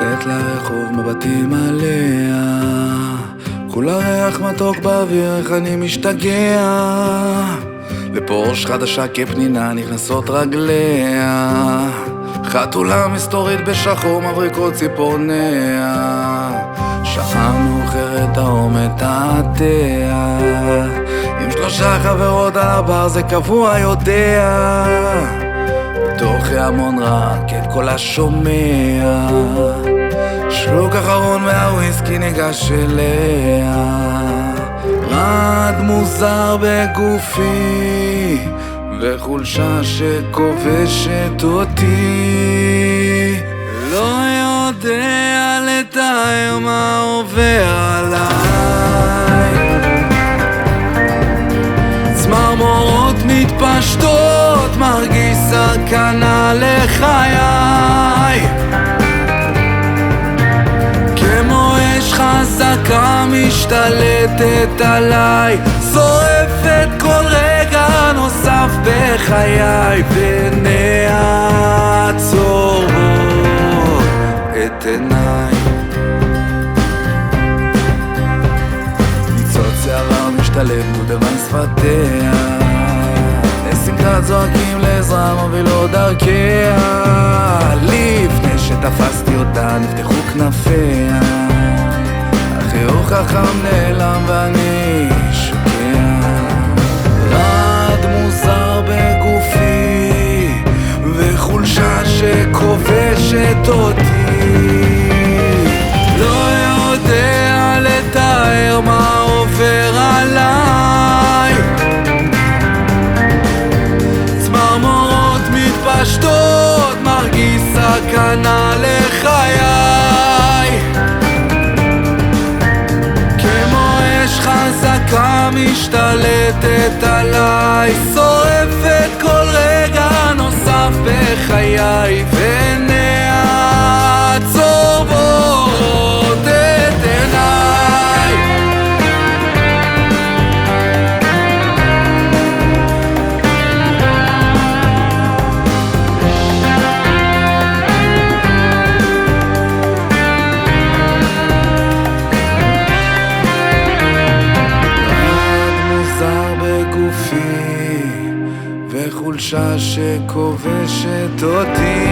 הולכת לרחוב מבטים עליה, כולה ריח מתוק באוויר, איך אני משתגע. לפורש חדשה כפנינה נכנסות רגליה, חתולה מסתורית בשחור מבריקות ציפורניה. שעה מאוחרת האור מתעתע, עם 3 חברות על הבר זה קבוע יודע. בתוך המון רק את כל השומע, שלוק אחרון מהוויסקי ניגש אליה. רעד מוזר בגופי וחולשה שכובשת אותי, לא יודע לתאר מה עובר עליי. צמרמורות מתפשטות, מרגיש סכנה לחיי, כמו אש חזקה משתלטת עליי, שורפת כל רגע נוסף בחיי, ונעצור את עיניי. ניצוץ שערה משתלב מודבן שפתיה, לסמטת זועקים לעזרה מובילות דרכיה. לפני שתפסתי אותה נפתחו כנפיה, החיוך חכם נעלם ואני שוקע. רעד מוזר בגופי וחולשה שכובשת אותי, לא יודע לתאר מה עובר עליי. צמרמורות מתפשטות, מרגיש סכנה לחיי, כמו אש חזקה משתלטת עליי, שורפת כל רגע נוסף בחיי, ונעצור בו את עיניי. וחולשה שכובשת אותי,